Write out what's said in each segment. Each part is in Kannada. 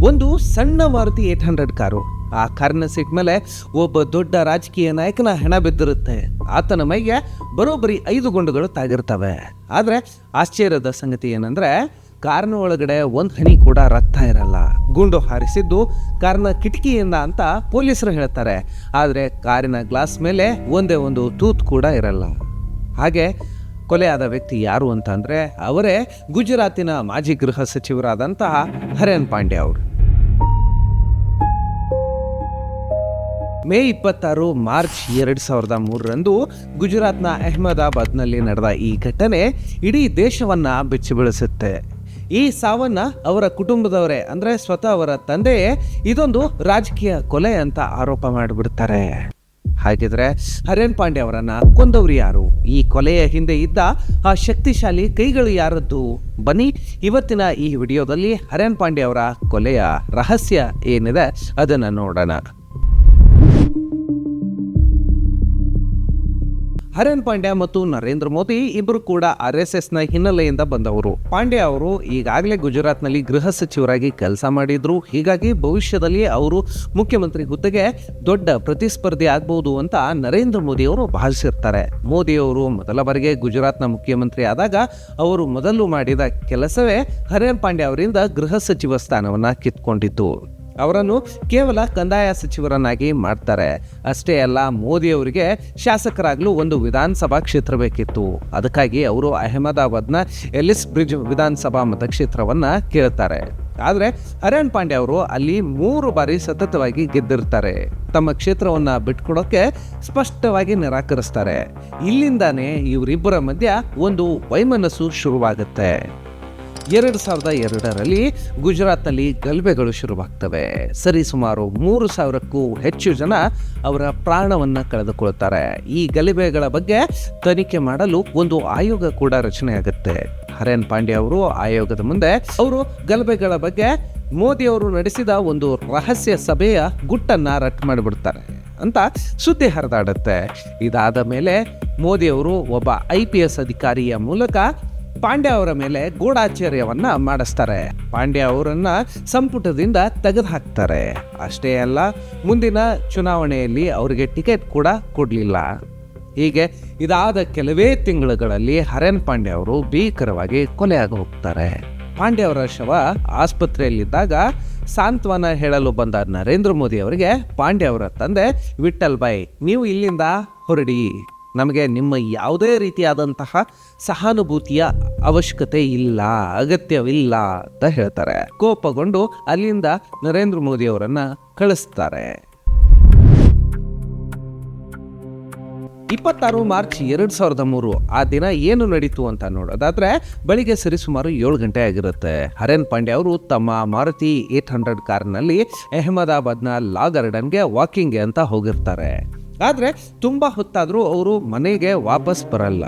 ಒಂದು ಸಣ್ಣ ಮಾರುತಿ 800 ಕಾರು. ಆ ಕಾರಿನ ಸೀಟ್ ಮೇಲೆ ಒಬ್ಬ ದೊಡ್ಡ ರಾಜಕೀಯ ನಾಯಕನ ಹೆಣ ಬಿದ್ದಿರುತ್ತೆ. ಆತನ ಮೈಗೆ ಬರೋಬ್ಬರಿ 5 ಗುಂಡುಗಳು ತಾಗಿರ್ತವೆ. ಆದರೆ ಆಶ್ಚರ್ಯದ ಸಂಗತಿ ಏನಂದ್ರೆ ಕಾರಿನ ಒಳಗಡೆ ಒಂದು ಹನಿ ಕೂಡ ರಕ್ತ ಇರಲ್ಲ. ಗುಂಡು ಹಾರಿಸಿದ್ದು ಕಾರಿನ ಕಿಟಕಿಯಿಂದ ಅಂತ ಪೊಲೀಸರು ಹೇಳ್ತಾರೆ. ಆದರೆ ಕಾರಿನ ಗ್ಲಾಸ್ ಮೇಲೆ ಒಂದೇ ಒಂದು ತೂತು ಕೂಡ ಇರಲ್ಲ. ಹಾಗೆ ಕೊಲೆಯಾದ ವ್ಯಕ್ತಿ ಯಾರು ಅಂತ ಅಂದರೆ ಅವರೇ ಗುಜರಾತಿನ ಮಾಜಿ ಗೃಹ ಸಚಿವರಾದಂತಹ ಹರೇನ್ ಪಾಂಡ್ಯ ಅವರು. ಮೇ 26 ಮಾರ್ಚ್ 2003 ಗುಜರಾತ್ನ ಅಹಮದಾಬಾದ್ನಲ್ಲಿ ನಡೆದ ಈ ಘಟನೆ ಇಡೀ ದೇಶವನ್ನ ಬೆಚ್ಚಿಬೀಳಿಸುತ್ತೆ. ಈ ಸಾವನ್ನ ಅವರ ಕುಟುಂಬದವರೇ ಅಂದರೆ ಸ್ವತಃ ಅವರ ತಂದೆಯೇ ಇದೊಂದು ರಾಜಕೀಯ ಕೊಲೆ ಅಂತ ಆರೋಪ ಮಾಡಿಬಿಡ್ತಾರೆ. ಹಾಗಿದ್ರೆ ಹರೇನ್ ಪಾಂಡ್ಯ ಅವರನ್ನ ಕೊಂದವರು ಯಾರು? ಈ ಕೊಲೆಯ ಹಿಂದೆ ಇದ್ದ ಆ ಶಕ್ತಿಶಾಲಿ ಕೈಗಳು ಯಾರದ್ದು? ಬನ್ನಿ ಇವತ್ತಿನ ಈ ವಿಡಿಯೋದಲ್ಲಿ ಹರೇನ್ ಪಾಂಡ್ಯ ಅವರ ಕೊಲೆಯ ರಹಸ್ಯ ಏನಿದೆ ಅದನ್ನು ನೋಡೋಣ. ಹರೇನ್ ಪಾಂಡ್ಯ ಮತ್ತು ನರೇಂದ್ರ ಮೋದಿ ಇಬ್ಬರು ಕೂಡ RSSನ ಹಿನ್ನೆಲೆಯಿಂದ ಬಂದವರು. ಪಾಂಡ್ಯ ಅವರು ಈಗಾಗಲೇ ಗುಜರಾತ್ನಲ್ಲಿ ಗೃಹ ಸಚಿವರಾಗಿ ಕೆಲಸ ಮಾಡಿದ್ರು. ಹೀಗಾಗಿ ಭವಿಷ್ಯದಲ್ಲಿ ಅವರು ಮುಖ್ಯಮಂತ್ರಿ ಹುದ್ದೆಗೆ ದೊಡ್ಡ ಪ್ರತಿಸ್ಪರ್ಧಿ ಆಗ್ಬಹುದು ಅಂತ ನರೇಂದ್ರ ಮೋದಿ ಅವರು ಭಾವಿಸಿರ್ತಾರೆ. ಮೋದಿ ಅವರು ಮೊದಲ ಬಾರಿಗೆ ಗುಜರಾತ್ನ ಮುಖ್ಯಮಂತ್ರಿ ಆದಾಗ ಅವರು ಮೊದಲು ಮಾಡಿದ ಕೆಲಸವೇ ಹರೇನ್ ಪಾಂಡ್ಯ ಅವರಿಂದ ಗೃಹ ಸಚಿವ ಸ್ಥಾನವನ್ನ ಕಿತ್ಕೊಂಡಿದ್ದು. ಅವರನ್ನು ಕೇವಲ ಕಂದಾಯ ಸಚಿವರನ್ನಾಗಿ ಮಾಡ್ತಾರೆ. ಅಷ್ಟೇ ಅಲ್ಲ, ಮೋದಿ ಅವರಿಗೆ ಶಾಸಕರಾಗಲು ಒಂದು ವಿಧಾನಸಭಾ ಕ್ಷೇತ್ರ ಬೇಕಿತ್ತು. ಅದಕ್ಕಾಗಿ ಅವರು ಅಹಮದಾಬಾದ್ನ ಎಲಿಸ್ ಬ್ರಿಡ್ಜ್ ವಿಧಾನಸಭಾ ಮತಕ್ಷೇತ್ರವನ್ನ ಕೇಳ್ತಾರೆ. ಆದರೆ ಹರೇನ್ ಪಾಂಡ್ಯ ಅವರು ಅಲ್ಲಿ 3 ಬಾರಿ ಸತತವಾಗಿ ಗೆದ್ದಿರ್ತಾರೆ. ತಮ್ಮ ಕ್ಷೇತ್ರವನ್ನ ಬಿಟ್ಕೊಡೋಕೆ ಸ್ಪಷ್ಟವಾಗಿ ನಿರಾಕರಿಸ್ತಾರೆ. ಇಲ್ಲಿಂದಾನೇ ಇವರಿಬ್ಬರ ಮಧ್ಯ ಒಂದು ವೈಮನಸ್ಸು ಶುರುವಾಗುತ್ತೆ. 2002 ಗುಜರಾತ್ನಲ್ಲಿ ಗಲಭೆಗಳು ಶುರುವಾಗ್ತವೆ. ಸರಿಸುಮಾರು 3,000ಕ್ಕೂ ಹೆಚ್ಚು ಜನ ಅವರ ಪ್ರಾಣವನ್ನು ಕಳೆದುಕೊಳ್ತಾರೆ. ಈ ಗಲಭೆಗಳ ಬಗ್ಗೆ ತನಿಖೆ ಮಾಡಲು ಒಂದು ಆಯೋಗ ಕೂಡ ರಚನೆ ಆಗುತ್ತೆ. ಹರೇನ್ ಪಾಂಡ್ಯ ಅವರು ಆಯೋಗದ ಮುಂದೆ ಅವರು ಗಲಭೆಗಳ ಬಗ್ಗೆ ಮೋದಿ ಅವರು ನಡೆಸಿದ ಒಂದು ರಹಸ್ಯ ಸಭೆಯ ಗುಟ್ಟನ್ನ ರಟ್ಟು ಮಾಡಿಬಿಡ್ತಾರೆ ಅಂತ ಸುದ್ದಿ ಹರಿದಾಡುತ್ತೆ. ಇದಾದ ಮೇಲೆ ಮೋದಿ ಅವರು ಒಬ್ಬ IPS ಅಧಿಕಾರಿಯ ಮೂಲಕ ಪಾಂಡ್ಯ ಅವರ ಮೇಲೆ ಗೂಢಾಚಾರ್ಯವನ್ನ ಮಾಡಿಸ್ತಾರೆ. ಪಾಂಡ್ಯ ಅವರನ್ನ ಸಂಪುಟದಿಂದ ತೆಗೆದುಹಾಕ್ತಾರೆ. ಅಷ್ಟೇ ಅಲ್ಲ, ಮುಂದಿನ ಚುನಾವಣೆಯಲ್ಲಿ ಅವರಿಗೆ ಟಿಕೆಟ್ ಕೂಡ ಕೊಡಲಿಲ್ಲ. ಹೀಗೆ ಇದಾದ ಕೆಲವೇ ತಿಂಗಳುಗಳಲ್ಲಿ ಹರೇನ್ ಪಾಂಡ್ಯ ಅವರು ಭೀಕರವಾಗಿ ಕೊಲೆಯಾಗಿ ಹೋಗ್ತಾರೆ. ಪಾಂಡ್ಯ ಅವರ ಶವ ಆಸ್ಪತ್ರೆಯಲ್ಲಿದ್ದಾಗ ಸಾಂತ್ವನ ಹೇಳಲು ಬಂದ ನರೇಂದ್ರ ಮೋದಿ ಅವರಿಗೆ ಪಾಂಡ್ಯ ಅವರ ತಂದೆ ವಿಠಲ್ ಭಾಯ್, ನೀವು ಇಲ್ಲಿಂದ ಹೊರಡಿ, ನಮಗೆ ನಿಮ್ಮ ಯಾವುದೇ ರೀತಿಯಾದಂತಹ ಸಹಾನುಭೂತಿಯ ಅವಶ್ಯಕತೆ ಇಲ್ಲ, ಅಗತ್ಯವಿಲ್ಲ ಅಂತ ಹೇಳ್ತಾರೆ. ಕೋಪಗೊಂಡು ಅಲ್ಲಿಂದ ನರೇಂದ್ರ ಮೋದಿ ಅವರನ್ನ ಕಳಿಸ್ತಾರೆ. 26 ಮಾರ್ಚ್ 2003 ಆ ದಿನ ಏನು ನಡೀತು ಅಂತ ನೋಡೋದಾದ್ರೆ ಬೆಳಿಗ್ಗೆ ಸರಿಸುಮಾರು 7 ಗಂಟೆ ಆಗಿರುತ್ತೆ. ಹರೇನ್ ಪಾಂಡ್ಯ ಅವರು ತಮ್ಮ ಮಾರುತಿ 800 ಕಾರಿನಲ್ಲಿ ಅಹಮದಾಬಾದ್ನ ಲಾ ಗಾರ್ಡನ್ಗೆ ವಾಕಿಂಗ್ಗೆ ಅಂತ ಹೋಗಿರ್ತಾರೆ. ಆದರೆ ತುಂಬ ಹೊತ್ತಾದರೂ ಅವರು ಮನೆಗೆ ವಾಪಸ್ ಬರಲ್ಲ.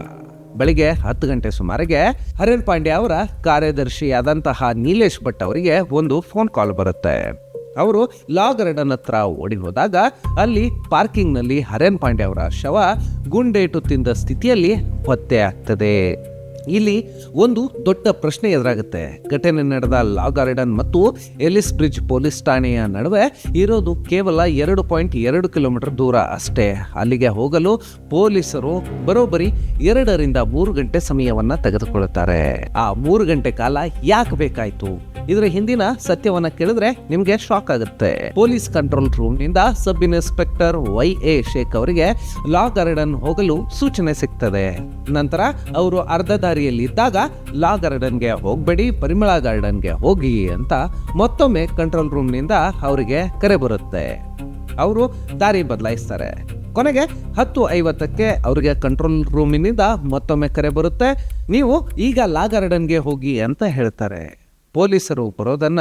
ಬೆಳಿಗ್ಗೆ 10 ಗಂಟೆ ಸುಮಾರಿಗೆ ಹರೇನ್ ಪಾಂಡ್ಯ ಅವರ ಕಾರ್ಯದರ್ಶಿಯಾದಂತಹ ನೀಲೇಶ್ ಭಟ್ ಅವರಿಗೆ ಒಂದು ಫೋನ್ ಕಾಲ್ ಬರುತ್ತೆ. ಅವರು ಲಾ ಗಾರ್ಡನ್ ಹತ್ರ ಓಡಿ ಹೋದಾಗ ಅಲ್ಲಿ ಪಾರ್ಕಿಂಗ್ನಲ್ಲಿ ಹರೇನ್ ಪಾಂಡ್ಯ ಅವರ ಶವ ಗುಂಡೇಟು ತಿಂದ ಸ್ಥಿತಿಯಲ್ಲಿ ಪತ್ತೆ ಆಗ್ತದೆ. ಇಲ್ಲಿ ಒಂದು ದೊಡ್ಡ ಪ್ರಶ್ನೆ ಎದುರಾಗುತ್ತೆ. ಘಟನೆ ನಡೆದ ಲಾ ಗಾರ್ಡನ್ ಮತ್ತು ಎಲಿಸ್ ಬ್ರಿಡ್ಜ್ ಪೊಲೀಸ್ ಠಾಣೆಯ ನಡುವೆ ಇರೋದು ಕೇವಲ 2.2 ಕಿಲೋಮೀಟರ್ ದೂರ ಅಷ್ಟೇ. ಅಲ್ಲಿಗೆ ಹೋಗಲು ಪೊಲೀಸರು ಬರೋಬ್ಬರಿ 2 ರಿಂದ 3 ಗಂಟೆ ಸಮಯವನ್ನ ತೆಗೆದುಕೊಳ್ಳುತ್ತಾರೆ. ಆ 3 ಗಂಟೆ ಕಾಲ ಯಾಕೆ ಬೇಕಾಯ್ತು? ಇದರ ಹಿಂದಿನ ಸತ್ಯವನ್ನ ಕೇಳಿದ್ರೆ ನಿಮ್ಗೆ ಶಾಕ್ ಆಗುತ್ತೆ. ಪೊಲೀಸ್ ಕಂಟ್ರೋಲ್ ರೂಮ್ ನಿಂದ ಸಬ್ ಇನ್ಸ್ಪೆಕ್ಟರ್ YA ಶೇಖ್ ಅವರಿಗೆ ಲಾ ಗಾರ್ಡನ್ ಹೋಗಲು ಸೂಚನೆ ಸಿಗ್ತದೆ. ನಂತರ ಅವರು ಅರ್ಧ ದಾರಿಯಲ್ಲಿದ್ದಾಗ ಲಾ ಗಾರ್ಡನ್ಗೆ ಹೋಗ್ಬೇಡಿ, ಪರಿಮಳ ಗಾರ್ಡನ್ಗೆ ಹೋಗಿ ಅಂತ ಮತ್ತೊಮ್ಮೆ ಕಂಟ್ರೋಲ್ ರೂಮ್ ನಿಂದ ಅವರಿಗೆ ಕರೆ ಬರುತ್ತೆ. ಅವರು ದಾರಿ ಬದಲಾಯಿಸ್ತಾರೆ. ಕೊನೆಗೆ 10:50ಕ್ಕೆ ಅವರಿಗೆ ಕಂಟ್ರೋಲ್ ರೂಮಿನಿಂದ ಮತ್ತೊಮ್ಮೆ ಕರೆ ಬರುತ್ತೆ. ನೀವು ಈಗ ಲಾ ಗಾರ್ಡನ್ಗೆ ಹೋಗಿ ಅಂತ ಹೇಳ್ತಾರೆ. ಪೊಲೀಸರು ಬರೋದನ್ನ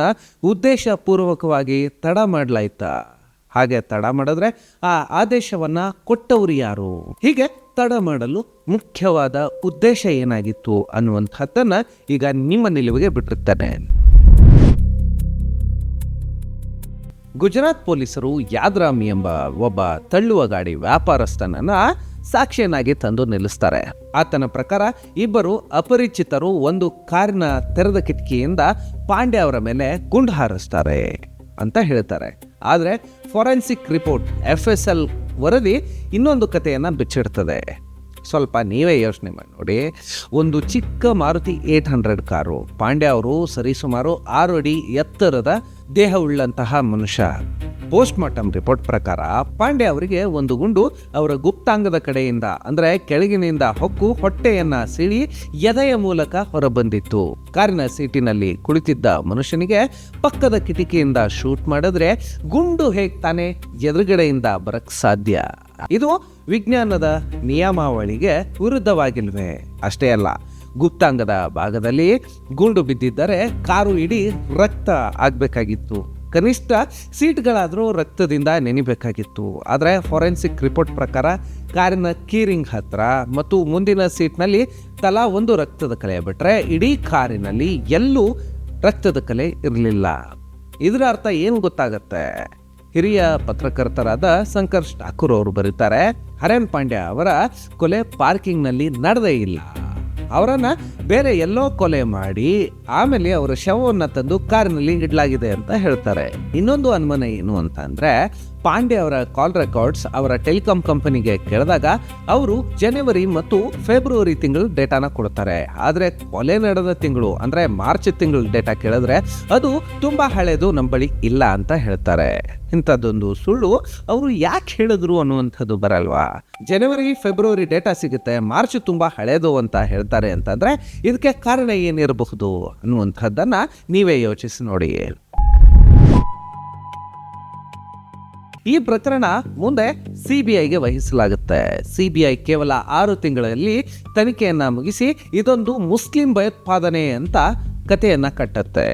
ಉದ್ದೇಶಪೂರ್ವಕವಾಗಿ ತಡ ಮಾಡಲಾಯ್ತಾ? ಹಾಗೆ ತಡ ಮಾಡಿದ್ರೆ ಆ ಆದೇಶವನ್ನ ಕೊಟ್ಟವರು ಯಾರು? ಹೀಗೆ ತಡ ಮಾಡಲು ಮುಖ್ಯವಾದ ಉದ್ದೇಶ ಏನಾಗಿತ್ತು ಅನ್ನುವಂಥದ್ದನ್ನ ಈಗ ನಿಮ್ಮ ನಿಲುವಿಗೆ ಬಿಟ್ಟಿರ್ತಾನೆ. ಗುಜರಾತ್ ಪೊಲೀಸರು ಯಾದ್ರಾಮಿ ಎಂಬ ಒಬ್ಬ ತಳ್ಳುವ ಗಾಡಿ ವ್ಯಾಪಾರಸ್ಥನನ್ನ ಸಾಕ್ಷಿಯನ್ನಾಗಿ ತಂದು ನಿಲ್ಲಿಸ್ತಾರೆ. ಆತನ ಪ್ರಕಾರ ಇಬ್ಬರು ಅಪರಿಚಿತರು ಒಂದು ಕಾರಿನ ತೆರೆದ ಕಿಟಕಿಯಿಂದ ಪಾಂಡ್ಯ ಅವರ ಮೇಲೆ ಗುಂಡು ಹಾರಿಸ್ತಾರೆ ಅಂತ ಹೇಳ್ತಾರೆ. ಆದರೆ ಫೋರೆನ್ಸಿಕ್ ರಿಪೋರ್ಟ್ FSL ವರದಿ ಇನ್ನೊಂದು ಕಥೆಯನ್ನು ಬಿಚ್ಚಿಡ್ತದೆ. ಸ್ವಲ್ಪ ನೀವೇ ಯೋಚನೆ ಮಾಡಿ ನೋಡಿ. ಒಂದು ಚಿಕ್ಕ ಮಾರುತಿ 800 ಕಾರು, ಪಾಂಡ್ಯ ಅವರು ಸರಿಸುಮಾರು 6 ಅಡಿ ಎತ್ತರದ ದೇಹವುಳ್ಳಂತಹ ಮನುಷ್ಯ. ಪೋಸ್ಟ್ ಮಾರ್ಟಮ್ ರಿಪೋರ್ಟ್ ಪ್ರಕಾರ ಪಾಂಡ್ಯ ಅವರಿಗೆ ಒಂದು ಗುಂಡು ಅವರ ಗುಪ್ತಾಂಗದ ಕಡೆಯಿಂದ ಅಂದರೆ ಕೆಳಗಿನಿಂದ ಹೊಕ್ಕು ಹೊಟ್ಟೆಯನ್ನ ಸೀಳಿ ಎದೆಯ ಮೂಲಕ ಹೊರಬಂದಿತ್ತು. ಕಾರಿನ ಸೀಟಿನಲ್ಲಿ ಕುಳಿತಿದ್ದ ಮನುಷ್ಯನಿಗೆ ಪಕ್ಕದ ಕಿಟಕಿಯಿಂದ ಶೂಟ್ ಮಾಡಿದ್ರೆ ಗುಂಡು ಹೇಗೆ ತಾನೇ ಎದುರುಗಡೆಯಿಂದ ಬರಕ್ ಸಾಧ್ಯ? ಇದು ವಿಜ್ಞಾನದ ನಿಯಮಾವಳಿಗೆ ವಿರುದ್ಧವಾಗಿಲ್ವೇ? ಅಷ್ಟೇ ಅಲ್ಲ, ಗುಪ್ತಾಂಗದ ಭಾಗದಲ್ಲಿ ಗುಂಡು ಬಿದ್ದಿದ್ದರೆ ಕಾರು ಇಡೀ ರಕ್ತ ಆಗಬೇಕಾಗಿತ್ತು. ಕನಿಷ್ಠ ಸೀಟ್ಗಳಾದರೂ ರಕ್ತದಿಂದ ನೆನಿಬೇಕಾಗಿತ್ತು. ಆದರೆ ಫೋರೆನ್ಸಿಕ್ ರಿಪೋರ್ಟ್ ಪ್ರಕಾರ ಕಾರಿನ ಕೀರಿಂಗ್ ಹತ್ರ ಮತ್ತು ಮುಂದಿನ ಸೀಟ್ನಲ್ಲಿ ತಲಾ ಒಂದು ರಕ್ತದ ಕಲೆ ಬಿಟ್ಟರೆ ಇಡೀ ಕಾರಿನಲ್ಲಿ ಎಲ್ಲೂ ರಕ್ತದ ಕಲೆ ಇರಲಿಲ್ಲ. ಇದರ ಅರ್ಥ ಏನು ಗೊತ್ತಾಗತ್ತೆ? ಹಿರಿಯ ಪತ್ರಕರ್ತರಾದ ಸಂಕರ್ಷ್ ಠಾಕೂರ್ ಅವರು ಬರೀತಾರೆ, ಹರೇನ್ ಪಾಂಡ್ಯ ಅವರ ಕೊಲೆ ಪಾರ್ಕಿಂಗ್ನಲ್ಲಿ ನಡೆದೇ ಇಲ್ಲ. ಅವರನ್ನ ಬೇರೆ ಎಲ್ಲೋ ಕೊಲೆ ಮಾಡಿ ಆಮೇಲೆ ಅವರ ಶವವನ್ನು ತಂದು ಕಾರಿನಲ್ಲಿ ಇಡಲಾಗಿದೆ ಅಂತ ಹೇಳ್ತಾರೆ. ಇನ್ನೊಂದು ಅನುಮಾನ ಏನು ಅಂತ ಅಂದ್ರೆ, ಪಾಂಡ್ಯ ಅವರ ಕಾಲ್ ರೆಕಾರ್ಡ್ಸ್ ಅವರ ಟೆಲಿಕಾಂ ಕಂಪನಿಗೆ ಕೇಳಿದಾಗ ಅವರು ಜನವರಿ ಮತ್ತು ಫೆಬ್ರವರಿ ತಿಂಗಳು ಡೇಟಾನ ಕೊಡ್ತಾರೆ. ಆದರೆ ಕೊಲೆ ನಡೆದ ತಿಂಗಳು ಅಂದ್ರೆ ಮಾರ್ಚ್ ತಿಂಗಳು ಡೇಟಾ ಕೇಳಿದ್ರೆ ಅದು ತುಂಬಾ ಹಳೇದು, ನಮ್ಮ ಬಳಿ ಇಲ್ಲ ಅಂತ ಹೇಳ್ತಾರೆ. ಇಂಥದ್ದೊಂದು ಸುಳ್ಳು ಅವರು ಯಾಕೆ ಹೇಳಿದ್ರು ಅನ್ನುವಂಥದ್ದು ಬರಲ್ವಾ? ಜನವರಿ ಫೆಬ್ರವರಿ ಡೇಟಾ ಸಿಗುತ್ತೆ, ಮಾರ್ಚ್ ತುಂಬಾ ಹಳೇದು ಅಂತ ಹೇಳ್ತಾರೆ ಅಂತಂದ್ರೆ ಇದಕ್ಕೆ ಕಾರಣ ಏನಿರಬಹುದು ಅನ್ನುವಂಥದ್ದನ್ನ ನೀವೇ ಯೋಚಿಸಿ ನೋಡಿ. ಈ ಪ್ರಕರಣ ಮುಂದೆ CBIಗೆ ವಹಿಸಲಾಗುತ್ತೆ. CBI ಕೇವಲ 6 ತಿಂಗಳಲ್ಲಿ ತನಿಖೆಯನ್ನ ಮುಗಿಸಿ ಇದೊಂದು ಮುಸ್ಲಿಂ ಭಯೋತ್ಪಾದನೆ ಅಂತ ಕಥೆಯನ್ನ ಕಟ್ಟುತ್ತೆ.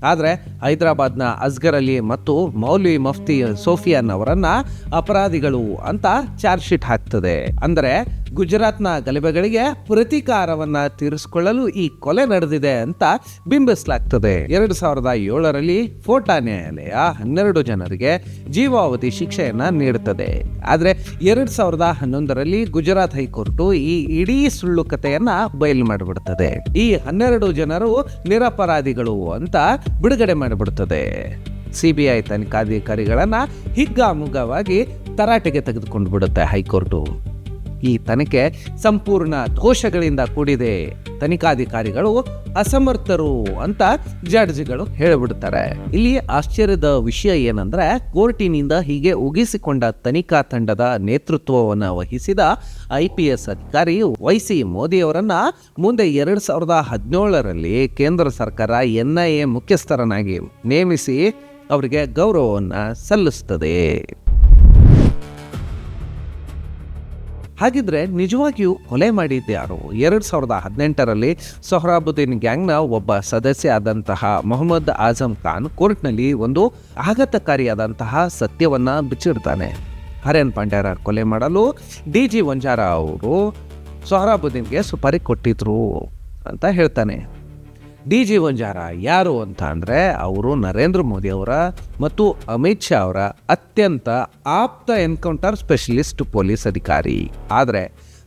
ಆದರೆ ಹೈದರಾಬಾದ್ನ ಅಸ್ಗರ್ ಅಲಿ ಮತ್ತು ಮೌಲ್ವಿ ಮಫ್ತಿ ಸೋಫಿಯಾನ್ ಅವರನ್ನ ಅಪರಾಧಿಗಳು ಅಂತ ಚಾರ್ಜ್ ಶೀಟ್ ಹಾಕ್ತದೆ. ಅಂದರೆ ಗುಜರಾತ್ನ ಗಲಭೆಗಳಿಗೆ ಪ್ರತೀಕಾರವನ್ನ ತೀರಿಸಿಕೊಳ್ಳಲು ಈ ಕೊಲೆ ನಡೆದಿದೆ ಅಂತ ಬಿಂಬಿಸಲಾಗ್ತದೆ. 2007ರಲ್ಲಿ ಫೋಟಾ ನ್ಯಾಯಾಲಯ 12 ಜನರಿಗೆ ಜೀವಾವಧಿ ಶಿಕ್ಷೆಯನ್ನ ನೀಡುತ್ತದೆ. ಆದರೆ 2011ರಲ್ಲಿ ಗುಜರಾತ್ ಹೈಕೋರ್ಟು ಈ ಇಡೀ ಸುಳ್ಳು ಕಥೆಯನ್ನ ಬಯಲು ಮಾಡಿಬಿಡ್ತದೆ. ಈ 12 ಜನರು ನಿರಪರಾಧಿಗಳು ಅಂತ ಬಿಡುಗಡೆ ಮಾಡಿಬಿಡುತ್ತದೆ. CBI ತನಿಖಾಧಿಕಾರಿಗಳನ್ನ ಹಿಗ್ಗಾಮುಗ್ಗವಾಗಿ ತರಾಟೆಗೆ ತೆಗೆದುಕೊಂಡು ಬಿಡುತ್ತೆ ಹೈಕೋರ್ಟು. ಈ ತನಿಖೆ ಸಂಪೂರ್ಣ ದೋಷಗಳಿಂದ ಕೂಡಿದೆ, ತನಿಖಾಧಿಕಾರಿಗಳು ಅಸಮರ್ಥರು ಅಂತ ಜಡ್ಜ್ಗಳು ಹೇಳಿಬಿಡ್ತಾರೆ. ಇಲ್ಲಿ ಆಶ್ಚರ್ಯದ ವಿಷಯ ಏನಂದ್ರೆ, ಕೋರ್ಟಿನಿಂದ ಹೀಗೆ ಉಗಿಸಿಕೊಂಡ ತನಿಖಾ ತಂಡದ ನೇತೃತ್ವವನ್ನು ವಹಿಸಿದ IPS ಅಧಿಕಾರಿ YC ಮೋದಿ ಅವರನ್ನ ಮುಂದೆ 2017ರಲ್ಲಿ ಕೇಂದ್ರ ಸರ್ಕಾರ NIA ಮುಖ್ಯಸ್ಥರನ್ನಾಗಿ ನೇಮಿಸಿ ಅವರಿಗೆ ಗೌರವವನ್ನು ಸಲ್ಲಿಸುತ್ತದೆ. ಹಾಗಿದ್ರೆ ನಿಜವಾಗಿಯೂ ಕೊಲೆ ಮಾಡಿದ್ದು ಯಾರು? 2018ರಲ್ಲಿ ಸೊಹ್ರಾಬುದ್ದೀನ್ ಗ್ಯಾಂಗ್ನ ಒಬ್ಬ ಸದಸ್ಯ ಆದಂತಹ ಮೊಹಮ್ಮದ್ ಆಜಮ್ ಖಾನ್ ಕೋರ್ಟ್ನಲ್ಲಿ ಒಂದು ಆಘಾತಕಾರಿಯಾದಂತಹ ಸತ್ಯವನ್ನ ಬಿಚ್ಚಿಡ್ತಾನೆ. ಹರೇನ್ ಪಾಂಡ್ಯರ ಕೊಲೆ ಮಾಡಲು DG ವಂಜಾರ ಅವರು ಸೊಹ್ರಾಬುದ್ದೀನ್ಗೆ ಸುಪಾರಿ ಕೊಟ್ಟಿದ್ರು ಅಂತ ಹೇಳ್ತಾನೆ. DG ವಂಜಾರ ಯಾರು ಅಂತ ಅಂದರೆ, ಅವರು ನರೇಂದ್ರ ಮೋದಿ ಅವರ ಮತ್ತು ಅಮಿತ್ ಶಾ ಅವರ ಅತ್ಯಂತ ಆಪ್ತ ಎನ್ಕೌಂಟರ್ ಸ್ಪೆಷಲಿಸ್ಟ್ ಪೊಲೀಸ್ ಅಧಿಕಾರಿ. ಆದರೆ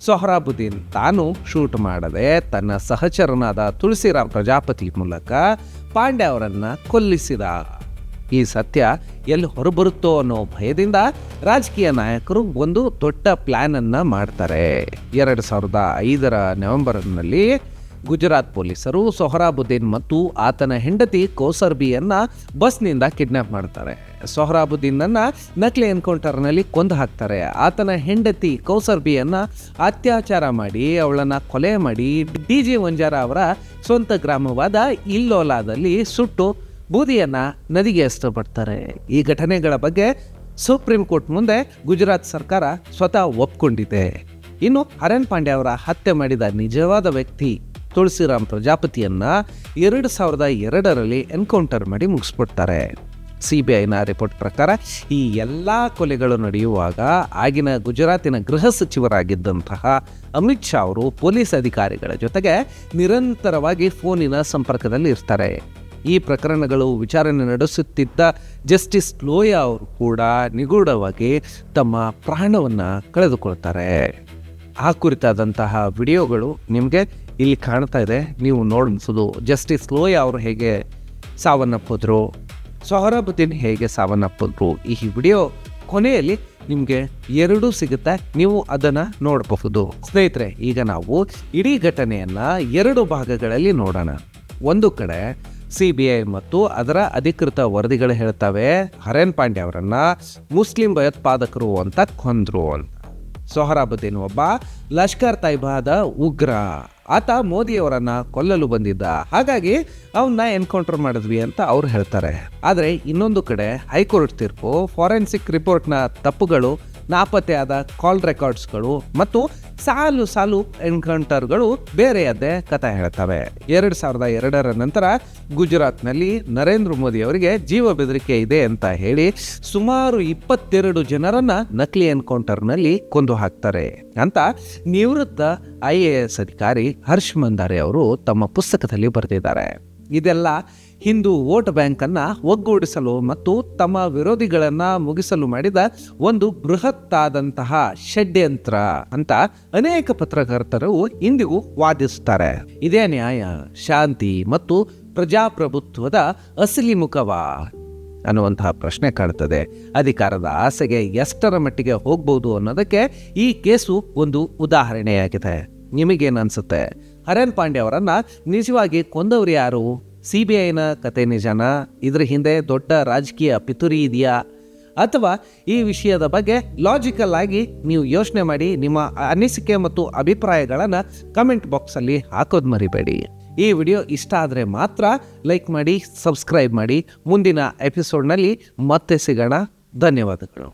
ಸೊಹ್ರಾಬುದ್ದೀನ್ ತಾನು ಶೂಟ್ ಮಾಡದೆ ತನ್ನ ಸಹಚರನಾದ ತುಳಸಿರಾಮ್ ಪ್ರಜಾಪತಿ ಮೂಲಕ ಪಾಂಡ್ಯ ಅವರನ್ನ ಕೊಲ್ಲಿಸಿದ. ಈ ಸತ್ಯ ಎಲ್ಲಿ ಹೊರಬರುತ್ತೋ ಅನ್ನೋ ಭಯದಿಂದ ರಾಜಕೀಯ ನಾಯಕರು ಒಂದು ದೊಡ್ಡ ಪ್ಲಾನ್ ಅನ್ನ ಮಾಡ್ತಾರೆ. 2005ರ ನವೆಂಬರ್ನಲ್ಲಿ ಗುಜರಾತ್ ಪೊಲೀಸರು ಸೊಹ್ರಾಬುದ್ದೀನ್ ಮತ್ತು ಆತನ ಹೆಂಡತಿ ಕೌಸರ್ಬಿಯನ್ನ ಬಸ್ನಿಂದ ಕಿಡ್ನಾಪ್ ಮಾಡ್ತಾರೆ. ಸೊಹ್ರಾಬುದ್ದೀನನ್ನ ನಕಲಿ ಎನ್ಕೌಂಟರ್ನಲ್ಲಿ ಕೊಂದು ಹಾಕ್ತಾರೆ. ಆತನ ಹೆಂಡತಿ ಕೌಸರ್ಬಿಯನ್ನ ಅತ್ಯಾಚಾರ ಮಾಡಿ ಅವಳನ್ನ ಕೊಲೆ ಮಾಡಿ DG ವಂಜಾರ ಅವರ ಸ್ವಂತ ಗ್ರಾಮವಾದ ಇಲ್ಲೋಲಾದಲ್ಲಿ ಸುಟ್ಟು ಬೂದಿಯನ್ನ ನದಿಗೆ ಎಸೆದುಬಿಡ್ತಾರೆ. ಈ ಘಟನೆಗಳ ಬಗ್ಗೆ ಸುಪ್ರೀಂ ಕೋರ್ಟ್ ಮುಂದೆ ಗುಜರಾತ್ ಸರ್ಕಾರ ಸ್ವತಃ ಒಪ್ಕೊಂಡಿದೆ. ಇನ್ನು ಹರೇನ್ ಪಾಂಡ್ಯ ಅವರ ಹತ್ಯೆ ಮಾಡಿದ ನಿಜವಾದ ವ್ಯಕ್ತಿ ತುಳಸಿರಾಮ್ ಪ್ರಜಾಪತಿಯನ್ನ 2002ರಲ್ಲಿ ಎನ್ಕೌಂಟರ್ ಮಾಡಿ ಮುಗಿಸ್ಬಿಡ್ತಾರೆ. CBIನ ರಿಪೋರ್ಟ್ ಪ್ರಕಾರ ಈ ಎಲ್ಲ ಕೊಲೆಗಳು ನಡೆಯುವಾಗ ಆಗಿನ ಗುಜರಾತಿನ ಗೃಹ ಸಚಿವರಾಗಿದ್ದಂತಹ ಅಮಿತ್ ಶಾ ಅವರು ಪೊಲೀಸ್ ಅಧಿಕಾರಿಗಳ ಜೊತೆಗೆ ನಿರಂತರವಾಗಿ ಫೋನಿನ ಸಂಪರ್ಕದಲ್ಲಿ ಇರ್ತಾರೆ. ಈ ಪ್ರಕರಣಗಳು ವಿಚಾರಣೆ ನಡೆಸುತ್ತಿದ್ದ ಜಸ್ಟಿಸ್ ಲೋಯಾ ಅವರು ಕೂಡ ನಿಗೂಢವಾಗಿ ತಮ್ಮ ಪ್ರಾಣವನ್ನು ಕಳೆದುಕೊಳ್ತಾರೆ. ಆ ಕುರಿತಾದಂತಹ ವಿಡಿಯೋಗಳು ನಿಮಗೆ ಇಲ್ಲಿ ಕಾಣ್ತಾ ಇದೆ, ನೀವು ನೋಡ್ಬೋದು. ಜಸ್ಟಿಸ್ ಲೋಯಾ ಅವರು ಹೇಗೆ ಸಾವನ್ನಪ್ಪಿದ್ರು, ಸೊಹರಾಬುದ್ದೀನ್ ಹೇಗೆ ಸಾವನ್ನಪ್ಪಿದ್ರು, ಈ ವಿಡಿಯೋ ಕೊನೆಯಲ್ಲಿ ನಿಮಗೆ ಎರಡೂ ಸಿಗುತ್ತೆ, ನೀವು ಅದನ್ನು ನೋಡಬಹುದು. ಸ್ನೇಹಿತರೆ, ಈಗ ನಾವು ಇಡೀ ಘಟನೆಯನ್ನು 2 ಭಾಗಗಳಲ್ಲಿ ನೋಡೋಣ. ಒಂದು ಕಡೆ CBI ಮತ್ತು ಅದರ ಅಧಿಕೃತ ವರದಿಗಳು ಹೇಳ್ತವೆ ಹರೇನ್ ಪಾಂಡ್ಯ ಅವರನ್ನ ಮುಸ್ಲಿಂ ಭಯೋತ್ಪಾದಕರು ಅಂತ ಕೊಂದ್ರು ಅಂತ. ಸೊಹರಾಬುದ್ದೀನ್ ಒಬ್ಬ ಲಷ್ಕರ್ ತೈಬಾದ ಉಗ್ರ, ಆತ ಮೋದಿಯವರನ್ನ ಕೊಲ್ಲಲು ಬಂದಿದ್ದ, ಹಾಗಾಗಿ ಅವನ್ನ ಎನ್ಕೌಂಟರ್ ಮಾಡಿದ್ವಿ ಅಂತ ಅವ್ರು ಹೇಳ್ತಾರೆ. ಆದರೆ ಇನ್ನೊಂದು ಕಡೆ ಹೈಕೋರ್ಟ್ ತೀರ್ಪು, ಫಾರೆನ್ಸಿಕ್ ರಿಪೋರ್ಟ್ನ ತಪ್ಪುಗಳು, ನಾಪತ್ತೆಯಾದ ಕಾಲ್ ರೆಕಾರ್ಡ್ಸ್ಗಳು ಮತ್ತು ಸಾಲು ಸಾಲು ಎನ್ಕೌಂಟರ್ಗಳು ಬೇರೆಯದ್ದೇ ಕಥೆ ಹೇಳ್ತವೆ. 2002ರ ನಂತರ ಗುಜರಾತ್ನಲ್ಲಿ ನರೇಂದ್ರ ಮೋದಿ ಅವರಿಗೆ ಜೀವ ಬೆದರಿಕೆ ಇದೆ ಅಂತ ಹೇಳಿ ಸುಮಾರು 22 ಜನರನ್ನ ನಕಲಿ ಎನ್ಕೌಂಟರ್ನಲ್ಲಿ ಕೊಂದು ಹಾಕ್ತಾರೆ ಅಂತ ನಿವೃತ್ತ IAS ಅಧಿಕಾರಿ ಹರ್ಷ್ ಮಂದಾರೆ ಅವರು ತಮ್ಮ ಪುಸ್ತಕದಲ್ಲಿ ಬರೆದಿದ್ದಾರೆ. ಇದೆಲ್ಲ ಹಿಂದೂ ವೋಟ್ ಬ್ಯಾಂಕ್ ಅನ್ನ ಒಗ್ಗೂಡಿಸಲು ಮತ್ತು ತಮ್ಮ ವಿರೋಧಿಗಳನ್ನ ಮುಗಿಸಲು ಮಾಡಿದ ಒಂದು ಬೃಹತ್ತಾದಂತಹ ಷಡ್ಯಂತ್ರ ಅಂತ ಅನೇಕ ಪತ್ರಕರ್ತರು ಇಂದಿಗೂ ವಾದಿಸುತ್ತಾರೆ. ಇದೇ ನ್ಯಾಯ, ಶಾಂತಿ ಮತ್ತು ಪ್ರಜಾಪ್ರಭುತ್ವದ ಅಸಲಿ ಮುಖವಾ ಅನ್ನುವಂತಹ ಪ್ರಶ್ನೆ ಕಾಡುತ್ತದೆ. ಅಧಿಕಾರದ ಆಸೆಗೆ ಎಷ್ಟರ ಮಟ್ಟಿಗೆ ಹೋಗ್ಬೋದು ಅನ್ನೋದಕ್ಕೆ ಈ ಕೇಸು ಒಂದು ಉದಾಹರಣೆಯಾಗಿದೆ. ನಿಮಗೇನನ್ಸುತ್ತೆ? ಹರೇನ್ ಪಾಂಡ್ಯ ಅವರನ್ನ ನಿಜವಾಗಿ ಕೊಂದವರು ಯಾರು? CBIನ ಕತೆ ನಿಜಾನ? ಇದ್ರ ಹಿಂದೆ ದೊಡ್ಡ ರಾಜಕೀಯ ಪಿತೂರಿ ಇದೆಯಾ? ಅಥವಾ ಈ ವಿಷಯದ ಬಗ್ಗೆ ಲಾಜಿಕಲ್ ಆಗಿ ನೀವು ಯೋಚನೆ ಮಾಡಿ ನಿಮ್ಮ ಅನಿಸಿಕೆ ಮತ್ತು ಅಭಿಪ್ರಾಯಗಳನ್ನು ಕಮೆಂಟ್ ಬಾಕ್ಸಲ್ಲಿ ಹಾಕೋದು ಮರಿಬೇಡಿ. ಈ ವಿಡಿಯೋ ಇಷ್ಟ ಆದರೆ ಮಾತ್ರ ಲೈಕ್ ಮಾಡಿ, ಸಬ್ಸ್ಕ್ರೈಬ್ ಮಾಡಿ. ಮುಂದಿನ ಎಪಿಸೋಡ್ನಲ್ಲಿ ಮತ್ತೆ ಸಿಗೋಣ. ಧನ್ಯವಾದಗಳು.